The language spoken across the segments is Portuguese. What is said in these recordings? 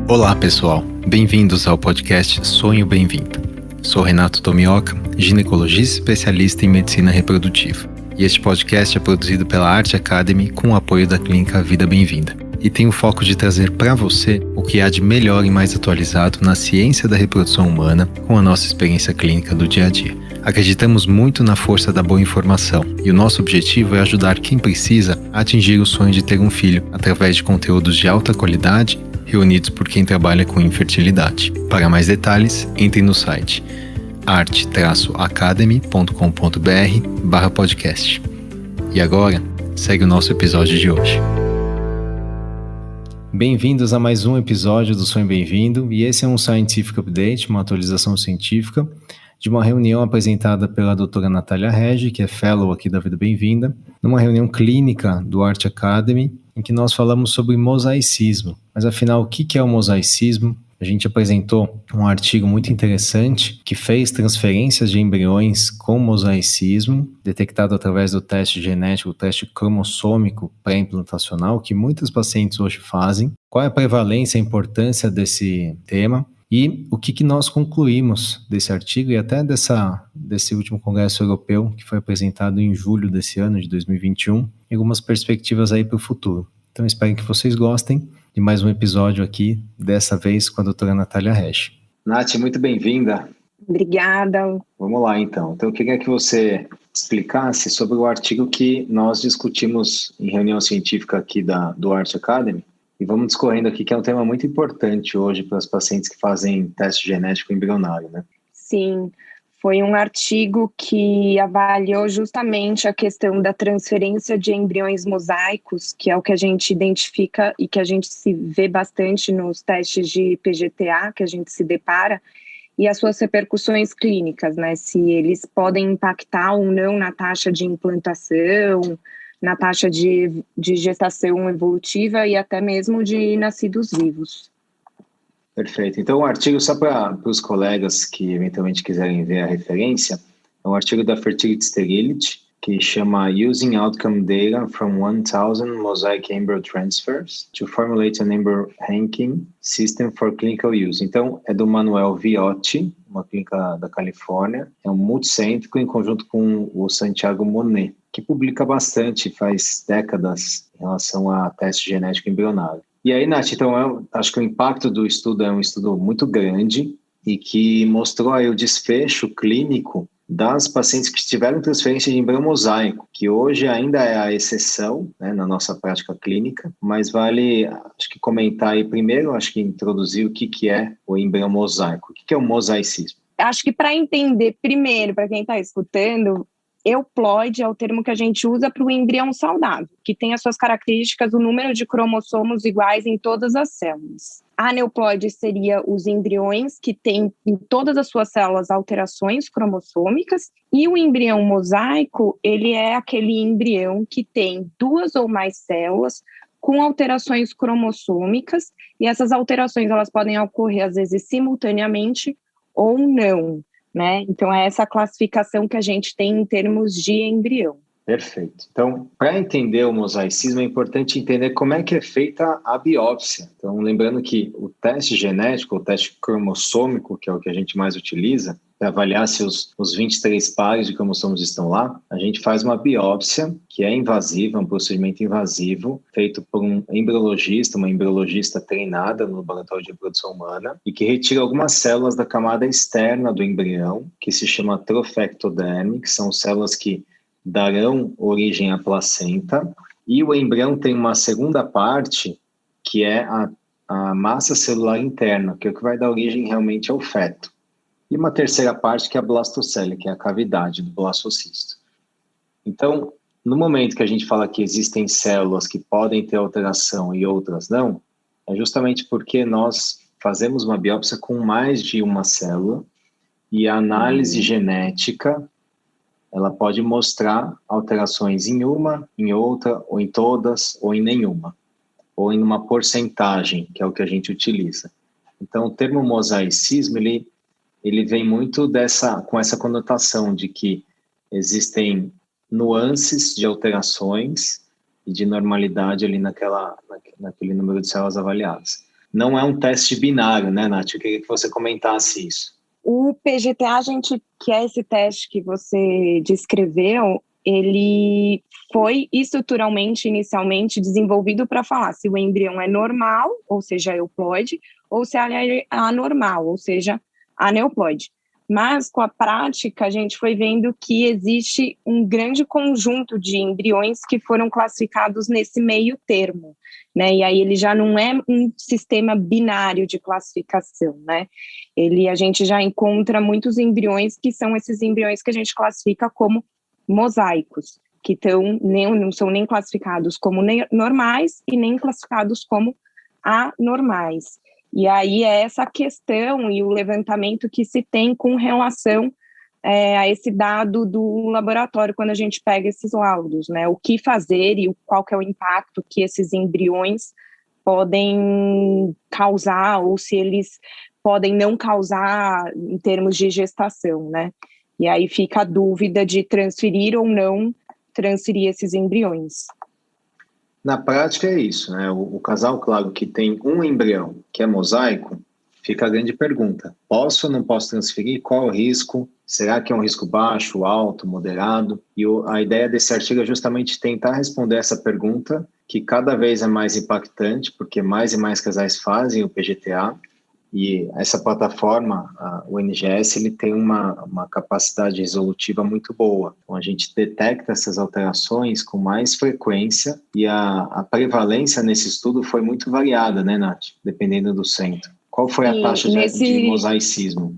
Olá pessoal, bem-vindos ao podcast Sonho Bem-vindo. Sou Renato Tomioka, ginecologista especialista em medicina reprodutiva. E este podcast é produzido pela Arte Academy com o apoio da clínica Vida Bem-vinda. E tem o foco de trazer para você o que há de melhor e mais atualizado na ciência da reprodução humana com a nossa experiência clínica do dia a dia. Acreditamos muito na força da boa informação e o nosso objetivo é ajudar quem precisa a atingir o sonho de ter um filho através de conteúdos de alta qualidade reunidos por quem trabalha com infertilidade. Para mais detalhes, entre no site arte-academy.com.br/podcast. E agora, segue o nosso episódio de hoje. Bem-vindos a mais um episódio do Sonho Bem-vindo, e esse é um Scientific Update, uma atualização científica de uma reunião apresentada pela doutora Natália Regi, que é Fellow aqui da Vida Bem-vinda, numa reunião clínica do Arte Academy, em que nós falamos sobre mosaicismo. Mas afinal, o que é o mosaicismo? A gente apresentou um artigo muito interessante que fez transferências de embriões com mosaicismo, detectado através do teste genético, o teste cromossômico pré-implantacional, que muitos pacientes hoje fazem. Qual é a prevalência e a importância desse tema? E o que nós concluímos desse artigo e até desse último congresso europeu que foi apresentado em julho desse ano, de 2021, e algumas perspectivas aí para o futuro. Então espero que vocês gostem de mais um episódio aqui, dessa vez com a doutora Natália Regi. Nath, muito bem-vinda. Obrigada. Vamos lá, então. Então, eu queria que você explicasse sobre o artigo que nós discutimos em reunião científica aqui do Arte Academy. E vamos discorrendo aqui, que é um tema muito importante hoje para os pacientes que fazem teste genético embrionário, né? Sim, foi um artigo que avaliou justamente a questão da transferência de embriões mosaicos, que é o que a gente identifica e que a gente se vê bastante nos testes de PGTA, que a gente se depara, e as suas repercussões clínicas, né? Se eles podem impactar ou não na taxa de implantação, na taxa de gestação evolutiva e até mesmo de nascidos vivos. Perfeito. Então, o artigo, só para os colegas que eventualmente quiserem ver a referência, é um artigo da Fertility Sterility, que chama Using Outcome Data from 1,000 Mosaic Embryo Transfers to Formulate an Embryo Ranking System for Clinical Use. Então, é do Manuel Viotti, uma clínica da Califórnia, é um multicêntrico em conjunto com o Santiago Monet, que publica bastante, faz décadas, em relação a teste genético embrionário. E aí, Nath, então, acho que o impacto do estudo é um estudo muito grande e que mostrou aí o desfecho clínico das pacientes que tiveram transferência de embrião mosaico, que hoje ainda é a exceção, né, na nossa prática clínica, mas vale, acho que comentar aí primeiro, acho que introduzir o que é o embrião mosaico. O que é o mosaicismo? Acho que para entender primeiro, para quem está escutando, euploide é o termo que a gente usa para o embrião saudável, que tem as suas características, o número de cromossomos iguais em todas as células. Aneuploide seria os embriões que têm em todas as suas células alterações cromossômicas, e o embrião mosaico, ele é aquele embrião que tem duas ou mais células com alterações cromossômicas, e essas alterações elas podem ocorrer às vezes simultaneamente ou não, né? Então, é essa classificação que a gente tem em termos de embrião. Perfeito. Então, para entender o mosaicismo, é importante entender como é que é feita a biópsia. Então, lembrando que o teste genético, o teste cromossômico, que é o que a gente mais utiliza, para avaliar se os 23 pares de cromossomos estão lá, a gente faz uma biópsia, que é invasiva, um procedimento invasivo, feito por um embriologista, uma embriologista treinada no laboratório de reprodução humana, e que retira algumas células da camada externa do embrião, que se chama trofectoderme, que são células que darão origem à placenta, e o embrião tem uma segunda parte, que é a massa celular interna, que é o que vai dar origem realmente ao feto. E uma terceira parte, que é a blastocele, que é a cavidade do blastocisto. Então, no momento que a gente fala que existem células que podem ter alteração e outras não, é justamente porque nós fazemos uma biópsia com mais de uma célula, e a análise genética ela pode mostrar alterações em uma, em outra, ou em todas, ou em nenhuma, ou em uma porcentagem, que é o que a gente utiliza. Então, o termo mosaicismo, ele vem muito com essa conotação de que existem nuances de alterações e de normalidade ali naquele número de células avaliadas. não é um teste binário, né, Nath? Eu queria que você comentasse isso. O PGTA, que é esse teste que você descreveu, ele foi estruturalmente, inicialmente, desenvolvido para falar se o embrião é normal, ou seja, euploide, ou se ele é anormal, ou seja, aneuploide. Mas, com a prática, a gente foi vendo que existe um grande conjunto de embriões que foram classificados nesse meio termo, né? E aí ele já não é um sistema binário de classificação, né? A gente já encontra muitos embriões que são esses embriões que a gente classifica como mosaicos, que não são nem classificados como normais e nem classificados como anormais. E aí é essa questão e o levantamento que se tem com relação a esse dado do laboratório, quando a gente pega esses laudos, né? O que fazer e qual que é o impacto que esses embriões podem causar, ou se eles podem não causar em termos de gestação, né? E aí fica a dúvida de transferir ou não transferir esses embriões. Na prática é isso, né? O casal, claro, que tem um embrião que é mosaico, fica a grande pergunta. Posso ou não posso transferir? Qual é o risco? Será que é um risco baixo, alto, moderado? E a ideia desse artigo é justamente tentar responder essa pergunta, que cada vez é mais impactante, porque mais e mais casais fazem o PGTA, e essa plataforma, o NGS, ele tem uma capacidade resolutiva muito boa. Então, a gente detecta essas alterações com mais frequência e a prevalência nesse estudo foi muito variada, né, Nath? Dependendo do centro. Qual foi a taxa de mosaicismo?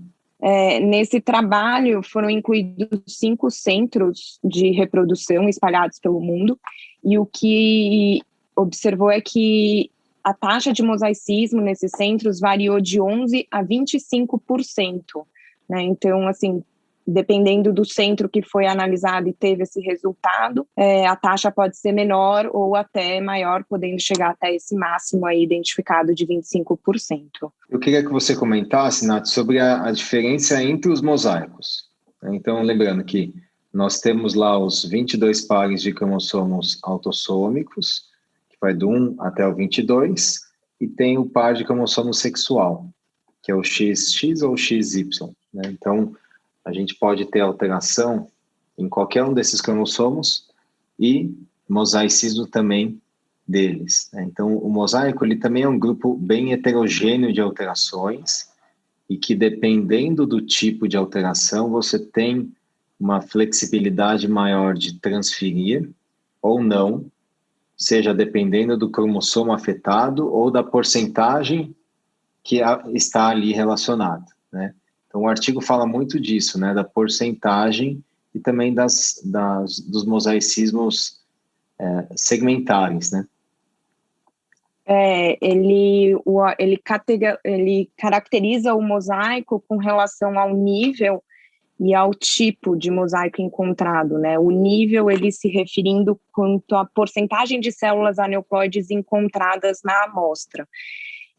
Nesse trabalho foram incluídos 5 centros de reprodução espalhados pelo mundo, e o que observou é que a taxa de mosaicismo nesses centros variou de 11% a 25%, né? Então, assim, dependendo do centro que foi analisado e teve esse resultado, a taxa pode ser menor ou até maior, podendo chegar até esse máximo aí identificado de 25%. Eu queria que você comentasse, Nath, sobre a diferença entre os mosaicos. Então, lembrando que nós temos lá os 22 pares de cromossomos autossômicos, vai do 1 até o 22, e tem o par de cromossomo sexual, que é o XX ou XY, né? Então, a gente pode ter alteração em qualquer um desses cromossomos e mosaicismo também deles, né? Então, o mosaico ele também é um grupo bem heterogêneo de alterações e que, dependendo do tipo de alteração, você tem uma flexibilidade maior de transferir ou não, seja dependendo do cromossomo afetado ou da porcentagem que está ali relacionada, né? Então, o artigo fala muito disso, né? Da porcentagem e também dos mosaicismos segmentares, né? Ele caracteriza o mosaico com relação ao nível e ao tipo de mosaico encontrado, né? O nível, ele se referindo quanto à porcentagem de células aneuploides encontradas na amostra.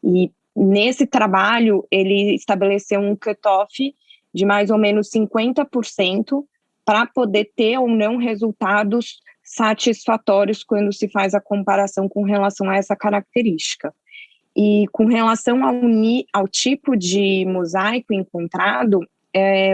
E nesse trabalho, ele estabeleceu um cutoff de mais ou menos 50% para poder ter ou não resultados satisfatórios quando se faz a comparação com relação a essa característica. E com relação ao tipo de mosaico encontrado,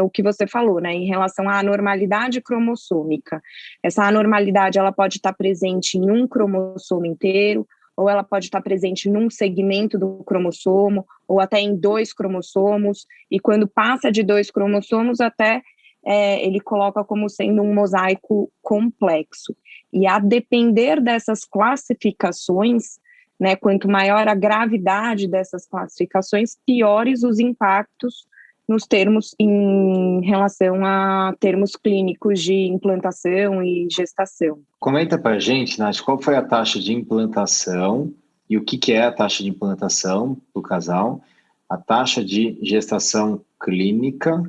o que você falou, né, em relação à anormalidade cromossômica. Essa anormalidade, ela pode estar presente em um cromossomo inteiro, ou ela pode estar presente num segmento do cromossomo, ou até em 2 cromossomos, e quando passa de 2 cromossomos, até ele coloca como sendo um mosaico complexo. E a depender dessas classificações, né, quanto maior a gravidade dessas classificações, piores os impactos nos termos em relação a termos clínicos de implantação e gestação. Comenta para a gente, Nath, qual foi a taxa de implantação e o que é a taxa de implantação do casal, a taxa de gestação clínica,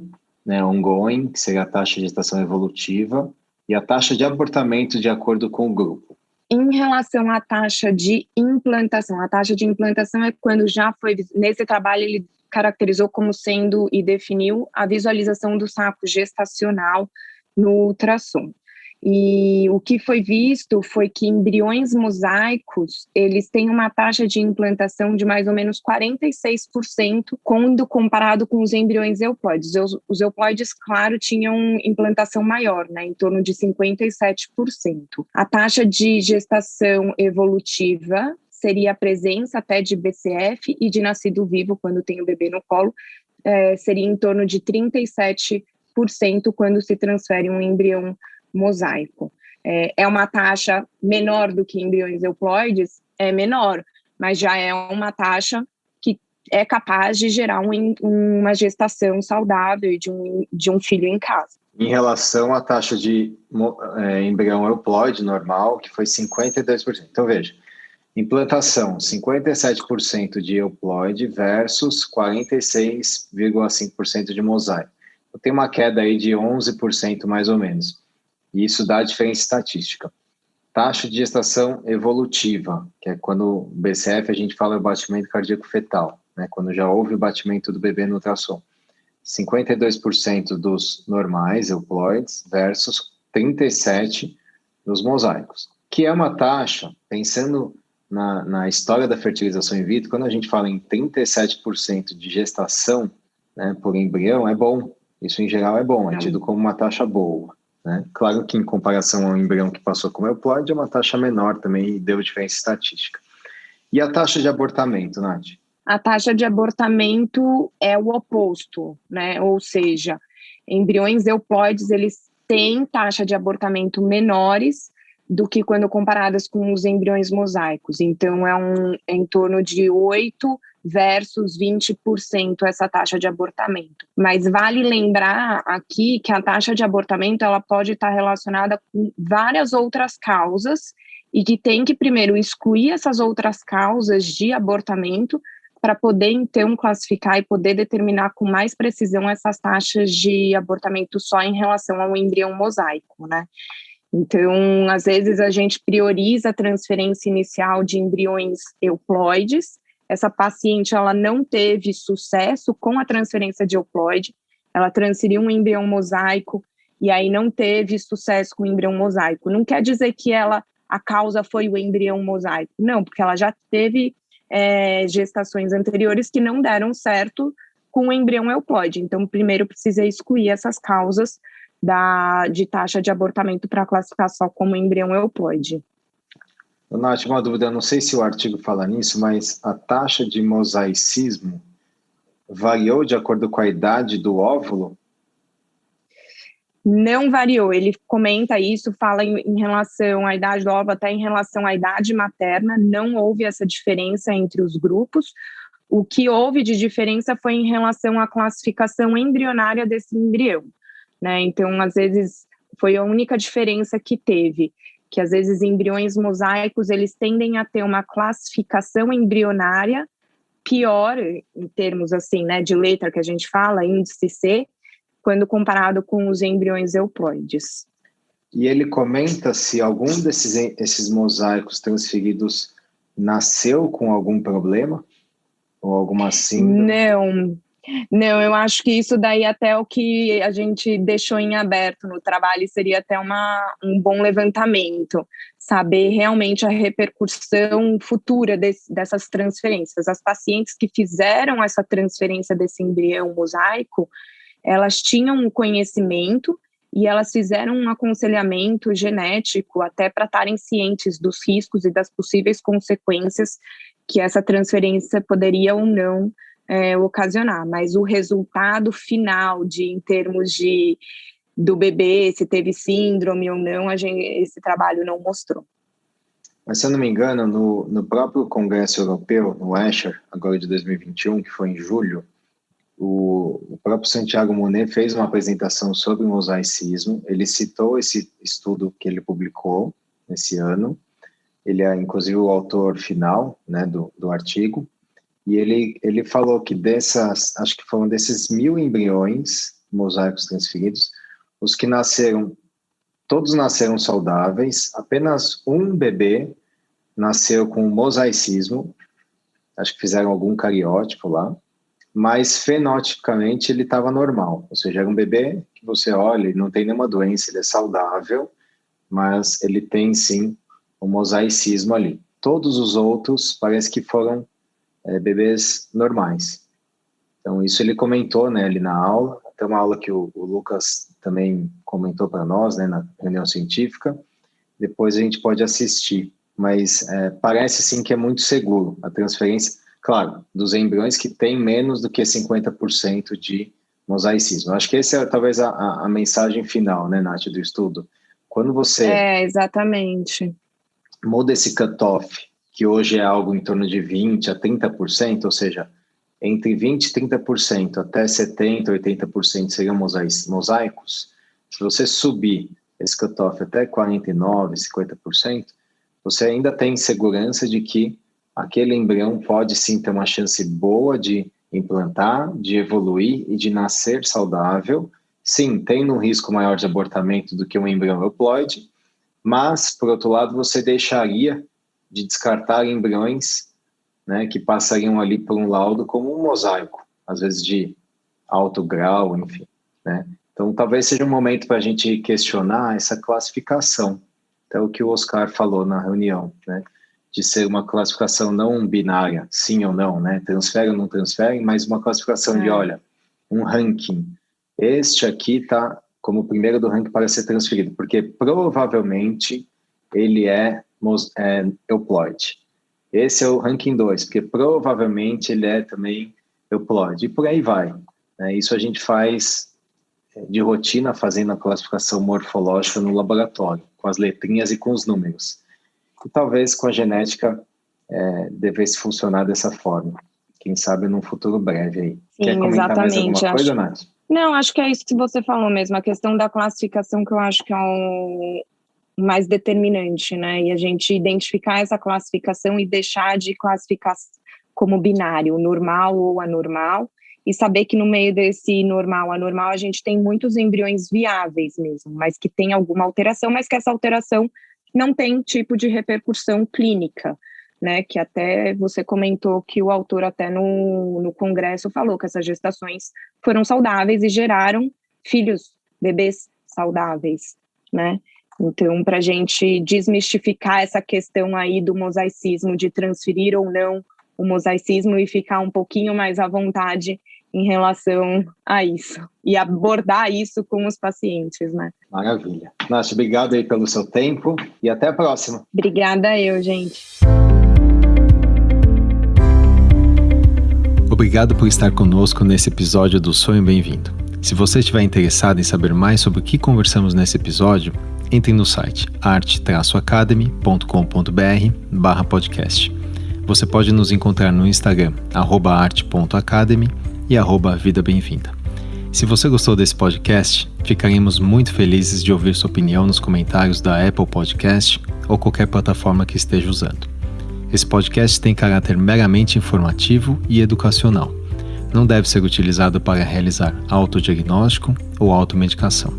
né, ongoing, que seria a taxa de gestação evolutiva, e a taxa de abortamento de acordo com o grupo. Em relação à taxa de implantação é quando já foi, nesse trabalho ele caracterizou como sendo e definiu a visualização do saco gestacional no ultrassom. E o que foi visto foi que embriões mosaicos, eles têm uma taxa de implantação de mais ou menos 46% quando comparado com os embriões euploides. Os euploides, claro, tinham implantação maior, né, em torno de 57%. A taxa de gestação evolutiva seria a presença até de BCF e de nascido vivo quando tem o bebê no colo, seria em torno de 37% quando se transfere um embrião mosaico. É uma taxa menor do que embriões euploides? É menor, mas já é uma taxa que é capaz de gerar uma gestação saudável de um filho em casa. Em relação à taxa de embrião euploide normal, que foi 52%. Então, veja, implantação, 57% de euploide versus 46,5% de mosaico. Então, tem uma queda aí de 11% mais ou menos. E isso dá a diferença estatística. Taxa de gestação evolutiva, que é quando BCF a gente fala batimento cardíaco fetal, né? Quando já houve o batimento do bebê no ultrassom. 52% dos normais euploides versus 37% dos mosaicos, que é uma taxa, pensando na história da fertilização in vitro, quando a gente fala em 37% de gestação, né, por embrião, é bom. Isso, em geral, é bom, é tido como uma taxa boa. Né? Claro que, em comparação ao embrião que passou como euploide, é uma taxa menor também e deu diferença estatística. E a taxa de abortamento, Nath? A taxa de abortamento é o oposto, né? Ou seja, embriões euploides, eles têm taxa de abortamento menores do que quando comparadas com os embriões mosaicos. Então, é em torno de 8% versus 20% essa taxa de abortamento. Mas vale lembrar aqui que a taxa de abortamento ela pode estar relacionada com várias outras causas e que tem que primeiro excluir essas outras causas de abortamento para poder, então, classificar e poder determinar com mais precisão essas taxas de abortamento só em relação ao embrião mosaico, né? Então, às vezes, a gente prioriza a transferência inicial de embriões euploides. Essa paciente, ela não teve sucesso com a transferência de euploide, ela transferiu um embrião mosaico e aí não teve sucesso com o embrião mosaico. Não quer dizer que a causa foi o embrião mosaico, não, porque ela já teve gestações anteriores que não deram certo com o embrião euploide. Então, primeiro precisa excluir essas causas de taxa de abortamento para classificar só como embrião euploide. Nath, uma dúvida, eu não sei se o artigo fala nisso, mas a taxa de mosaicismo variou de acordo com a idade do óvulo? Não variou, ele comenta isso, fala em relação à idade do óvulo, até em relação à idade materna, não houve essa diferença entre os grupos. O que houve de diferença foi em relação à classificação embrionária desse embrião, né? Então, às vezes, foi a única diferença que teve, que às vezes embriões mosaicos, eles tendem a ter uma classificação embrionária pior, em termos assim, né, de letra que a gente fala, índice C, quando comparado com os embriões euploides. E ele comenta se algum esses mosaicos transferidos nasceu com algum problema? Ou alguma síndrome? Não, eu acho que isso daí até o que a gente deixou em aberto no trabalho seria até um bom levantamento, saber realmente a repercussão futura dessas transferências. As pacientes que fizeram essa transferência desse embrião mosaico, elas tinham um conhecimento e elas fizeram um aconselhamento genético até para estarem cientes dos riscos e das possíveis consequências que essa transferência poderia ou não ocasionar, mas o resultado final em termos do bebê, se teve síndrome ou não, esse trabalho não mostrou. Mas, se eu não me engano, no próprio Congresso Europeu, no ESHRE, agora de 2021, que foi em julho, o próprio Santiago Monet fez uma apresentação sobre o mosaicismo. Ele citou esse estudo que ele publicou esse ano. Ele é, inclusive, o autor final, né, do artigo. E ele falou que acho que foram desses 1.000 embriões mosaicos transferidos, os que todos nasceram saudáveis, apenas um bebê nasceu com mosaicismo, acho que fizeram algum cariótipo lá, mas fenotipicamente ele estava normal, ou seja, era um bebê que você olha e não tem nenhuma doença, ele é saudável, mas ele tem sim um mosaicismo ali. Todos os outros parece que foram bebês normais. Então isso ele comentou, né, ali na aula, até uma aula que o Lucas também comentou para nós, né, na reunião científica. Depois a gente pode assistir, mas parece sim que é muito seguro a transferência, claro, dos embriões que tem menos do que 50% de mosaicismo. Acho que essa é talvez a mensagem final, né, Nath, do estudo. Quando você exatamente. muda esse cutoff, que hoje é algo em torno de 20% a 30%, ou seja, entre 20% e 30% até 70%, 80% seriam mosaicos. Se você subir esse cutoff até 49%, 50%, você ainda tem segurança de que aquele embrião pode sim ter uma chance boa de implantar, de evoluir e de nascer saudável. Sim, tem um risco maior de abortamento do que um embrião euploide, mas, por outro lado, você deixaria de descartar embriões, né, que passariam ali por um laudo como um mosaico, às vezes de alto grau, enfim, né? Então, talvez seja um momento para a gente questionar essa classificação, até o que o Oscar falou na reunião, né, de ser uma classificação não binária, sim ou não, né, transfere ou não transfere, mas uma classificação de, olha, um ranking, este aqui está como o primeiro do ranking para ser transferido, porque provavelmente ele é euploide. Esse é o ranking 2, porque provavelmente ele é também euploide, e por aí vai. Né? Isso a gente faz de rotina, fazendo a classificação morfológica no laboratório, com as letrinhas e com os números. E talvez com a genética devesse funcionar dessa forma. Quem sabe num futuro breve aí. Sim, quer comentar exatamente. Mais alguma coisa, Nath? Não, acho que é isso que você falou mesmo, a questão da classificação que eu acho que é o mais determinante, né? E a gente identificar essa classificação e deixar de classificar como binário, normal ou anormal, e saber que no meio desse normal, anormal, a gente tem muitos embriões viáveis mesmo, mas que tem alguma alteração, mas que essa alteração não tem tipo de repercussão clínica, né? Que até você comentou que o autor até no congresso falou que essas gestações foram saudáveis e geraram filhos, bebês saudáveis, né? Então, para a gente desmistificar essa questão aí do mosaicismo, de transferir ou não o mosaicismo e ficar um pouquinho mais à vontade em relação a isso e abordar isso com os pacientes, né? Maravilha. Nath, obrigado aí pelo seu tempo e até a próxima. Obrigada gente. Obrigado por estar conosco nesse episódio do Sonho Bem-vindo. Se você estiver interessado em saber mais sobre o que conversamos nesse episódio, entre no site arte-academy.com.br/podcast. Você pode nos encontrar no Instagram, @arte.academy e @vida bem-vinda. Se você gostou desse podcast, ficaremos muito felizes de ouvir sua opinião nos comentários da Apple Podcast ou qualquer plataforma que esteja usando. Esse podcast tem caráter meramente informativo e educacional. Não deve ser utilizado para realizar autodiagnóstico ou automedicação.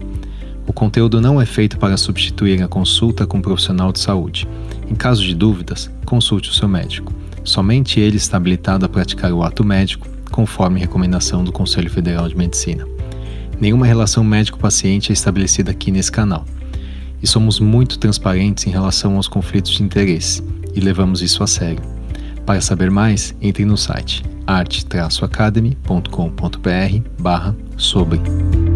O conteúdo não é feito para substituir a consulta com um profissional de saúde. Em caso de dúvidas, consulte o seu médico. Somente ele está habilitado a praticar o ato médico, conforme recomendação do Conselho Federal de Medicina. Nenhuma relação médico-paciente é estabelecida aqui nesse canal. E somos muito transparentes em relação aos conflitos de interesse, e levamos isso a sério. Para saber mais, entre no site arte-academy.com.br/sobre.